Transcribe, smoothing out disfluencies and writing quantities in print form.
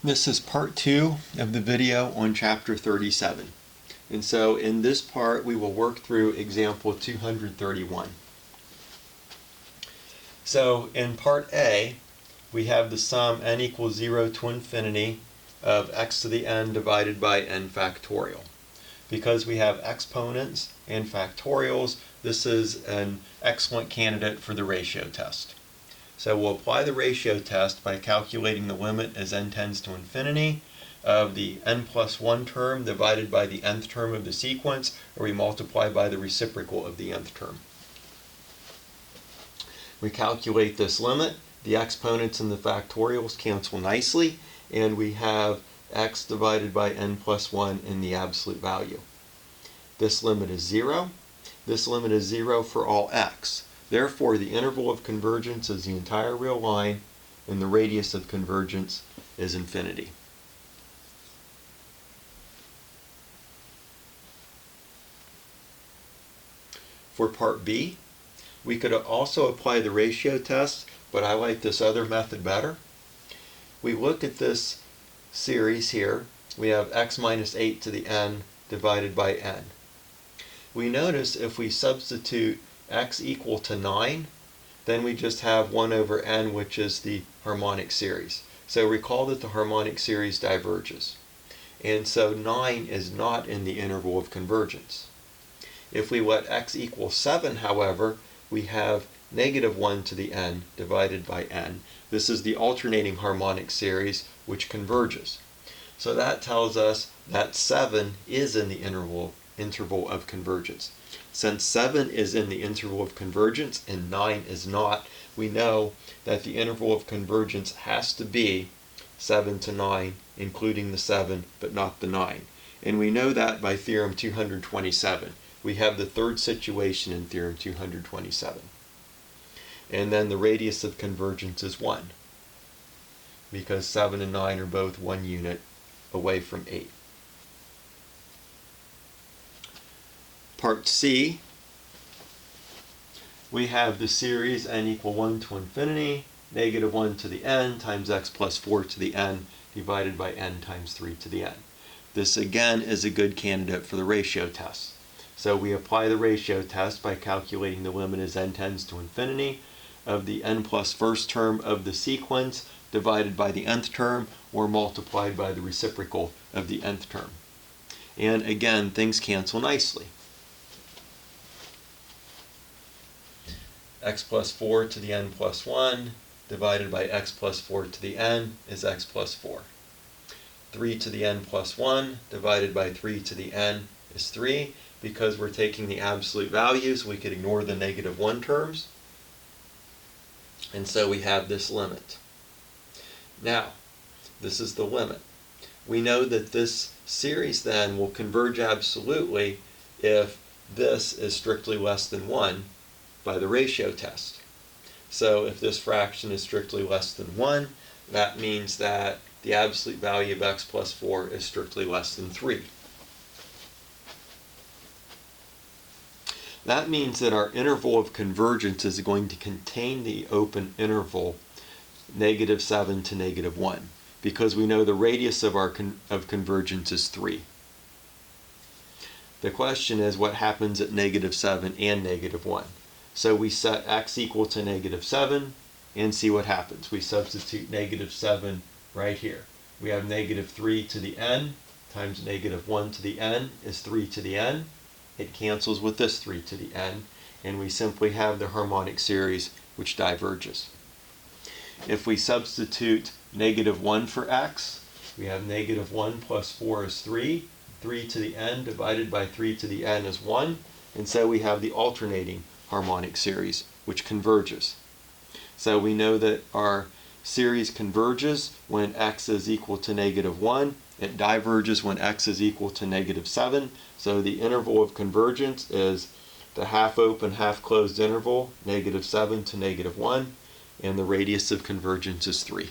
This is part 2 of the video on chapter 37. And so in this part we will work through example 231. So in part A we have the sum n equals 0 to infinity of x to the n divided by n factorial. Because we have exponents and factorials, this is an excellent candidate for the ratio test. So we'll apply the ratio test by calculating the limit as n tends to infinity of the n plus 1 term divided by the nth term of the sequence, or we multiply by the reciprocal of the nth term. We calculate this limit. The exponents and the factorials cancel nicely, and we have x divided by n plus 1 in the absolute value. This limit is 0. This limit is 0 for all x. Therefore, the interval of convergence is the entire real line, and the radius of convergence is infinity. For part B, we could also apply the ratio test, but I like this other method better. We look at this series here. We have x minus 8 to the n divided by n. We notice if we substitute x equal to 9, then we just have 1 over n, which is the harmonic series. So recall that the harmonic series diverges. And so 9 is not in the interval of convergence. If we let x equal 7, however, we have negative 1 to the n divided by n. This is the alternating harmonic series which converges. So that tells us that 7 is in the interval of convergence. Since 7 is in the interval of convergence and 9 is not, we know that the interval of convergence has to be 7 to 9, including the 7 but not the 9. And we know that by theorem 227. We have the third situation in theorem 227. And then the radius of convergence is 1, because 7 and 9 are both 1 unit away from 8. Part C, we have the series n equal 1 to infinity, negative 1 to the n times x plus 4 to the n divided by n times 3 to the n. This again is a good candidate for the ratio test. So we apply the ratio test by calculating the limit as n tends to infinity of the n plus first term of the sequence divided by the nth term, or multiplied by the reciprocal of the nth term. And again, things cancel nicely. X plus 4 to the n plus 1 divided by x plus 4 to the n is x plus 4. 3 to the n plus 1 divided by 3 to the n is 3. Because we're taking the absolute values, we could ignore the negative 1 terms. And so we have this limit. Now, this is the limit. We know that this series then will converge absolutely if this is strictly less than 1 by the ratio test. So if this fraction is strictly less than 1, that means that the absolute value of x plus 4 is strictly less than 3. That means that our interval of convergence is going to contain the open interval negative 7 to negative 1, because we know the radius of our convergence is 3. The question is, what happens at negative 7 and negative 1? So we set x equal to negative 7 and see what happens. We substitute negative 7 right here. We have negative 3 to the n times negative 1 to the n is 3 to the n. It cancels with this 3 to the n, and we simply have the harmonic series which diverges. If we substitute negative 1 for x, we have negative 1 plus 4 is 3. 3 to the n divided by 3 to the n is 1, and so we have the alternating harmonic series which converges. So we know that our series converges when x is equal to negative 1. It diverges when x is equal to negative 7. So the interval of convergence is the half open, half closed interval, negative 7 to negative 1, and the radius of convergence is 3.